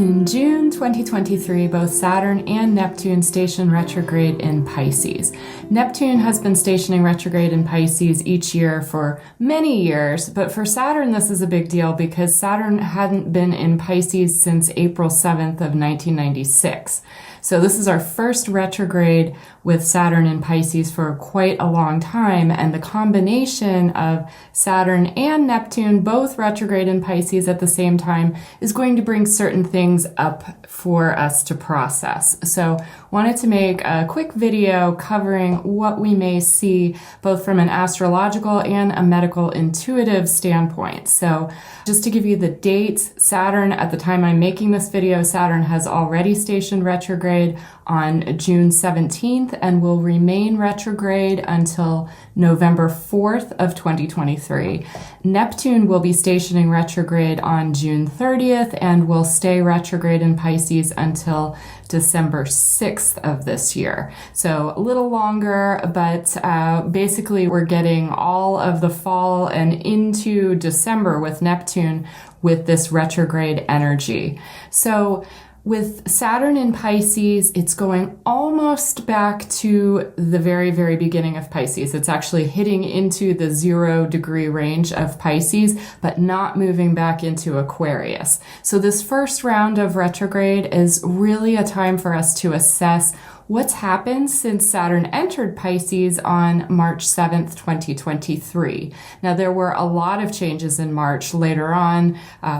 In June 2023, both Saturn and Neptune station retrograde in Pisces. Neptune has been stationing retrograde in Pisces each year for many years, but for Saturn this is a big deal because Saturn hadn't been in Pisces since April 7th of 1996. So this is our first retrograde with Saturn in Pisces for quite a long time, and the combination of Saturn and Neptune both retrograde in Pisces at the same time is going to bring certain things up for us to process. So wanted to make a quick video covering what we may see both from an astrological and a medical intuitive standpoint. So just to give you the dates, Saturn, at the time I'm making this video, Saturn has already stationed retrograde on June 17th and will remain retrograde until November 4th of 2023. Neptune will be stationing retrograde on June 30th and will stay retrograde in Pisces until December 6th of this year. So a little longer, but basically we're getting all of the fall and into December with Neptune with this retrograde energy. So with Saturn in Pisces, it's going almost back to the very, very beginning of Pisces. It's actually hitting into the 0-degree range of Pisces, but not moving back into Aquarius. So this first round of retrograde is really a time for us to assess what's happened since Saturn entered Pisces on March 7th, 2023. Now, there were a lot of changes in March. Later on,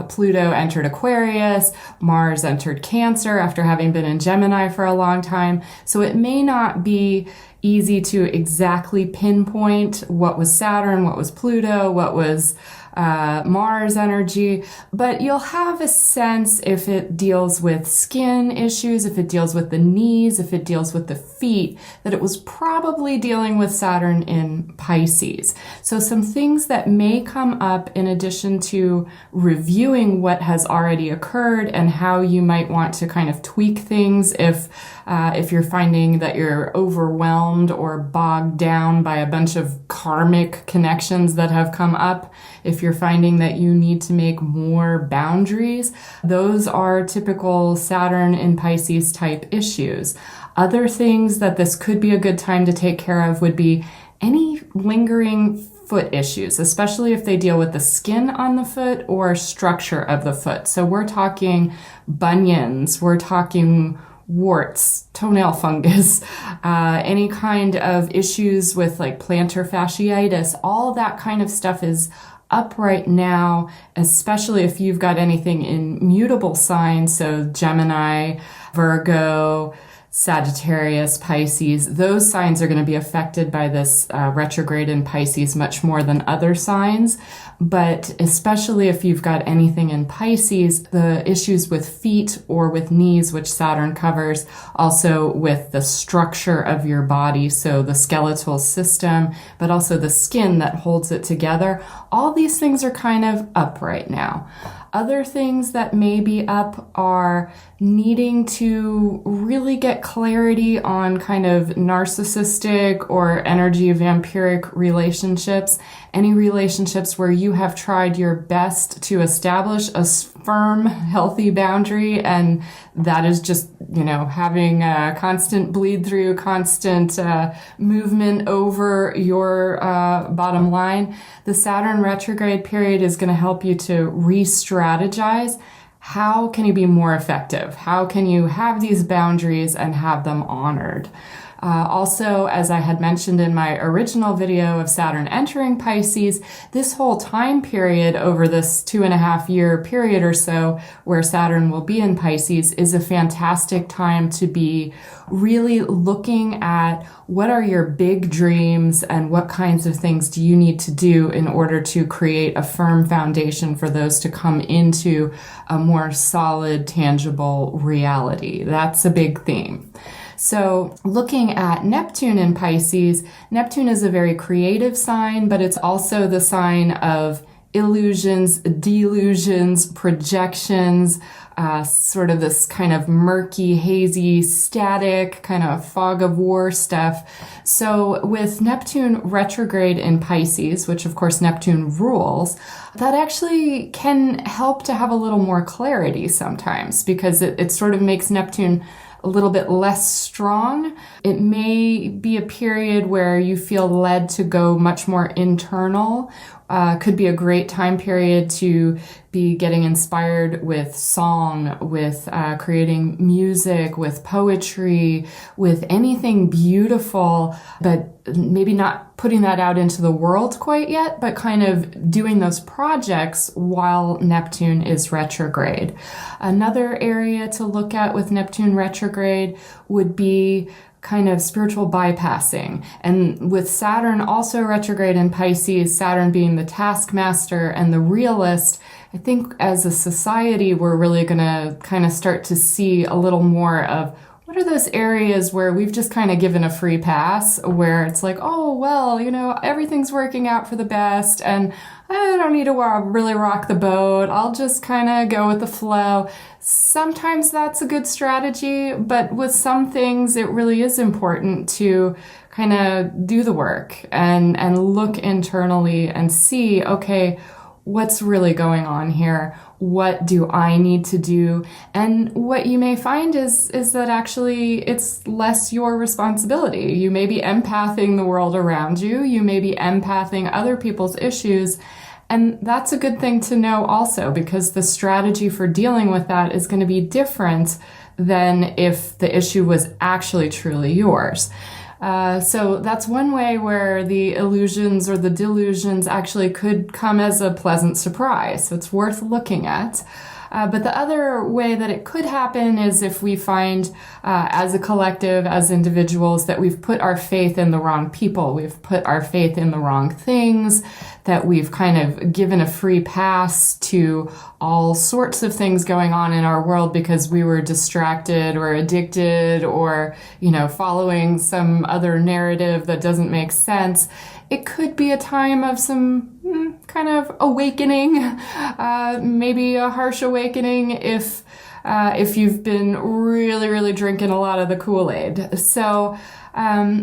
Pluto entered Aquarius, Mars entered Cancer after having been in Gemini for a long time. So it may not be easy to exactly pinpoint what was Saturn, what was Pluto, what was Mars energy, but you'll have a sense if it deals with skin issues, if it deals with the knees, if it deals with the feet, that it was probably dealing with Saturn in Pisces. So some things that may come up in addition to reviewing what has already occurred and how you might want to kind of tweak things if you're finding that you're overwhelmed or bogged down by a bunch of karmic connections that have come up. If you're finding that you need to make more boundaries, those are typical Saturn in Pisces type issues. Other things that this could be a good time to take care of would be any lingering foot issues, especially if they deal with the skin on the foot or structure of the foot. So we're talking bunions, we're talking warts, toenail fungus, any kind of issues with like plantar fasciitis, all that kind of stuff is up right now, especially if you've got anything in mutable signs, so Gemini, Virgo, Sagittarius, Pisces, those signs are going to be affected by this retrograde in Pisces much more than other signs. But especially if you've got anything in Pisces, the issues with feet or with knees, which Saturn covers, also with the structure of your body, so the skeletal system, but also the skin that holds it together, all these things are kind of up right now. Other things that may be up are needing to really get clarity on kind of narcissistic or energy vampiric relationships, any relationships where you have tried your best to establish a firm, healthy boundary, and that is just, having a constant bleed through, constant movement over your bottom line. The Saturn retrograde period is going to help you to re-strategize. How can you be more effective? How can you have these boundaries and have them honored? Also, as I had mentioned in my original video of Saturn entering Pisces, this whole time period over this 2.5-year period or so where Saturn will be in Pisces is a fantastic time to be really looking at what are your big dreams and what kinds of things do you need to do in order to create a firm foundation for those to come into a more solid, tangible reality. That's a big theme. So looking at Neptune in Pisces, Neptune is a very creative sign, but it's also the sign of illusions, delusions, projections, sort of this kind of murky, hazy, static, kind of fog of war stuff. So with Neptune retrograde in Pisces, which of course Neptune rules, that actually can help to have a little more clarity sometimes, because it sort of makes Neptune a little bit less strong. It may be a period where you feel led to go much more internal. Could be a great time period to be getting inspired with song, with creating music, with poetry, with anything beautiful, but maybe not putting that out into the world quite yet, but kind of doing those projects while Neptune is retrograde. Another area to look at with Neptune retrograde would be kind of spiritual bypassing. And with Saturn also retrograde in Pisces, Saturn being the taskmaster and the realist, I think as a society, we're really going to kind of start to see a little more of what are those areas where we've just kind of given a free pass, where it's like, oh, well, everything's working out for the best and I don't need to really rock the boat. I'll just kind of go with the flow. Sometimes that's a good strategy, but with some things, it really is important to kind of do the work and look internally and see, okay, what's really going on here? What do I need to do? And what you may find is that actually it's less your responsibility. You may be empathing the world around you. You may be empathing other people's issues. And that's a good thing to know also, because the strategy for dealing with that is going to be different than if the issue was actually truly yours. So that's one way where the illusions or the delusions actually could come as a pleasant surprise. So it's worth looking at. But the other way that it could happen is if we find, as a collective, as individuals, that we've put our faith in the wrong people, we've put our faith in the wrong things, that we've kind of given a free pass to all sorts of things going on in our world because we were distracted or addicted or, following some other narrative that doesn't make sense. It could be a time of some kind of awakening, maybe a harsh awakening if you've been really, really drinking a lot of the Kool-Aid. So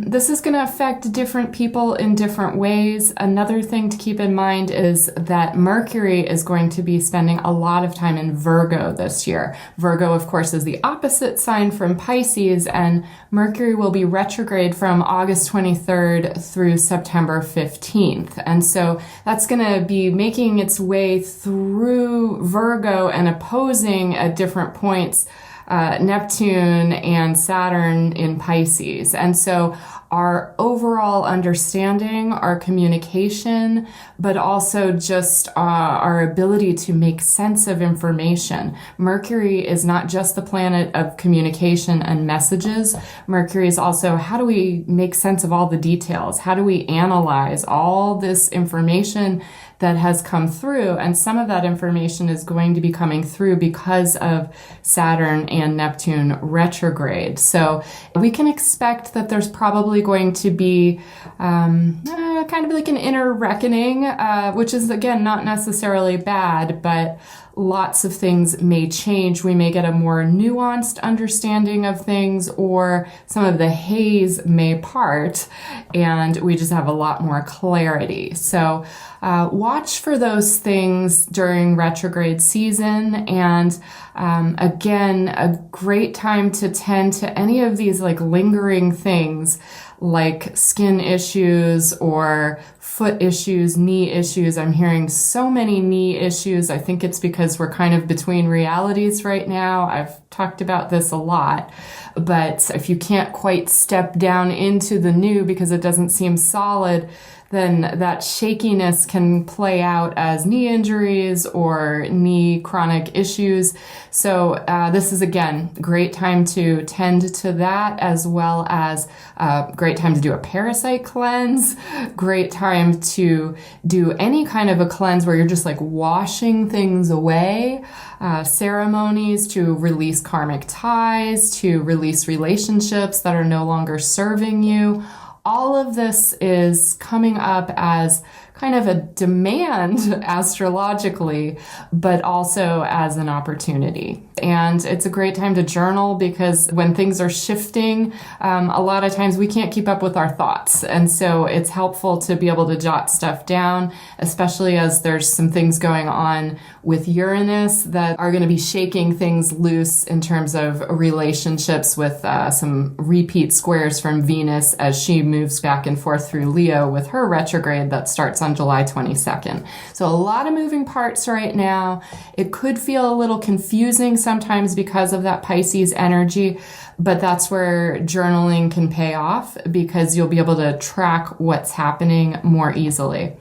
this is going to affect different people in different ways. Another thing to keep in mind is that Mercury is going to be spending a lot of time in Virgo this year. Virgo, of course, is the opposite sign from Pisces, and Mercury will be retrograde from August 23rd through September 15th. And so that's going to be making its way through Virgo and opposing at different points Neptune and Saturn in Pisces. And so our overall understanding, our communication, but also just our ability to make sense of information. Mercury is not just the planet of communication and messages. Mercury is also, how do we make sense of all the details? How do we analyze all this information that has come through? And some of that information is going to be coming through because of Saturn and Neptune retrograde. So we can expect that there's probably going to be kind of like an inner reckoning, which is, again, not necessarily bad, but lots of things may change. We may get a more nuanced understanding of things, or some of the haze may part, and we just have a lot more clarity. So watch for those things during retrograde season. And again, a great time to tend to any of these like lingering things like skin issues or foot issues, knee issues. I'm hearing so many knee issues. I think it's because we're kind of between realities right now. I've talked about this a lot, but if you can't quite step down into the new because it doesn't seem solid, then that shakiness can play out as knee injuries or knee chronic issues. So this is, again, a great time to tend to that, as well as great time to do a parasite cleanse, great time to do any kind of a cleanse where you're just like washing things away, ceremonies to release karmic ties, to release relationships that are no longer serving you. All of this is coming up as kind of a demand astrologically, but also as an opportunity. And it's a great time to journal because when things are shifting, a lot of times we can't keep up with our thoughts. And so it's helpful to be able to jot stuff down, especially as there's some things going on with Uranus that are going to be shaking things loose in terms of relationships with some repeat squares from Venus as she moves back and forth through Leo with her retrograde that starts on July 22nd. So a lot of moving parts right now. It could feel a little confusing sometimes because of that Pisces energy, but that's where journaling can pay off because you'll be able to track what's happening more easily.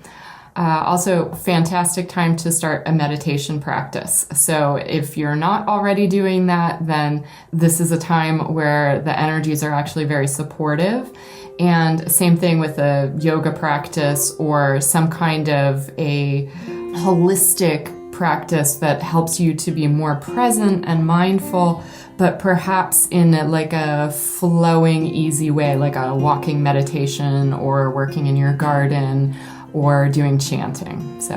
Also, fantastic time to start a meditation practice. So if you're not already doing that, then this is a time where the energies are actually very supportive. And same thing with a yoga practice or some kind of a holistic practice that helps you to be more present and mindful, but perhaps in like a flowing, easy way, like a walking meditation or working in your garden or doing chanting. So,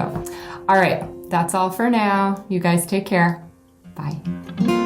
all right, that's all for now. You guys take care. Bye.